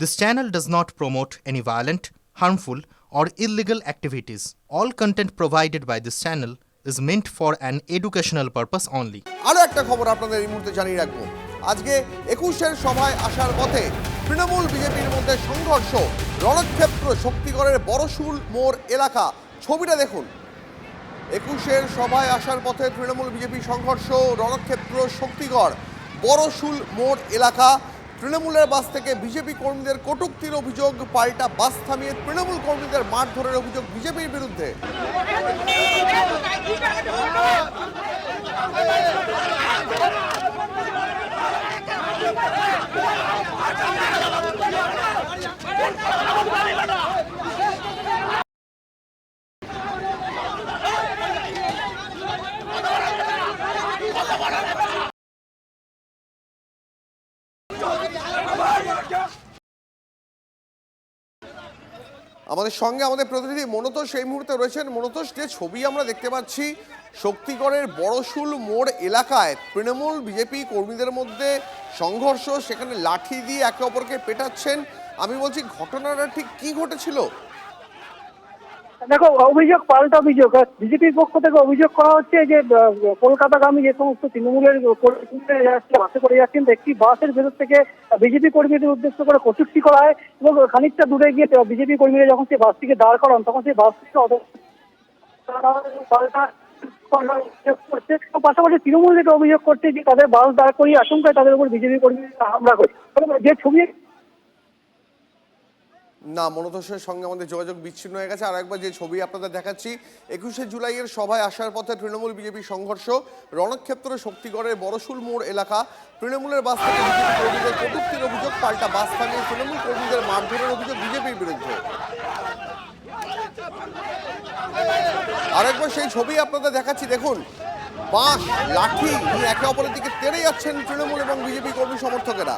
This channel does not promote any violent, harmful, or illegal activities. All content provided by this channel is meant for an educational purpose only. আরও একটা খবর আপনাদের এই মুহূর্তে জানিয়ে রাখবো। আজকে ২১-এর সভায় আসার পথে তৃণমূল বিজেপির মধ্যে সংঘর্ষ, রণক্ষেত্র শক্তিগড়ের বড়শুল মোড় এলাকা। ছবিটা দেখুন। ২১-এর সভায় আসার পথে তৃণমূল বিজেপি সংঘর্ষ, রণক্ষেত্র শক্তিগড় বড়শুল মোড় এলাকা। তৃণমূলের বাস থেকে বিজেপি কর্মীদের কটূক্তির অভিযোগ, পাল্টা বাস থামিয়ে তৃণমূল কর্মীদের মারধরের অভিযোগ বিজেপির বিরুদ্ধে। আমাদের সঙ্গে আমাদের প্রতিনিধি মনতোষ সেই মুহূর্তে রয়েছেন। মনতোষ, যে ছবি আমরা দেখতে পাচ্ছি শক্তিগড়ের বড়শুল মোড় এলাকায় তৃণমূল বিজেপি কর্মীদের মধ্যে সংঘর্ষ, সেখানে লাঠি দিয়ে একে অপরকে পেটাচ্ছেন। আমি বলছি, ঘটনাটা ঠিক কি ঘটেছিল? দেখো, অভিযোগ পাল্টা অভিযোগ। বিজেপির পক্ষ থেকে অভিযোগ করা হচ্ছে যে কলকাতাগামী যে সমস্ত তৃণমূলের বাসে করে যাচ্ছেন, একটি বাসের ভেতর থেকে বিজেপি কর্মীদের উদ্দেশ্য করে কটূক্তি করা হয় এবং খানিকটা দূরে গিয়ে বিজেপি কর্মীরা যখন সেই বাসটিকে দাঁড় করান তখন সেই বাস থেকে পাল্টা করছে। পাশাপাশি তৃণমূল থেকে অভিযোগ করছে যে তাদের বাস দাঁড় করিয়ে আশঙ্কায় তাদের উপর বিজেপি কর্মীরা হামলা করে। যে ছবি না, মনতোষের সঙ্গে আমাদের যোগাযোগ বিচ্ছিন্ন হয়ে গেছে। আর একবার যে ছবি আপনাদের দেখাচ্ছি, ২১শে জুলাইয়ের সভায় আসার পথে তৃণমূল বিজেপি সংঘর্ষ, রণক্ষেত্র শক্তিগড়ের বড়শুল মোড় এলাকা। তৃণমূলের বাস থেকে বিজেপি কর্মীদের কটূক্তির অভিযোগ, পাল্টা বাস থামিয়ে তৃণমূল কর্মীদের মারধরের অভিযোগ বিজেপির বিরুদ্ধে। আরেকবার সেই ছবি আপনাদের দেখাচ্ছি, দেখুন। বাঁশ, লাঠি নিয়ে একে অপরের দিকে তেড়ে যাচ্ছেন তৃণমূল এবং বিজেপি কর্মী সমর্থকেরা।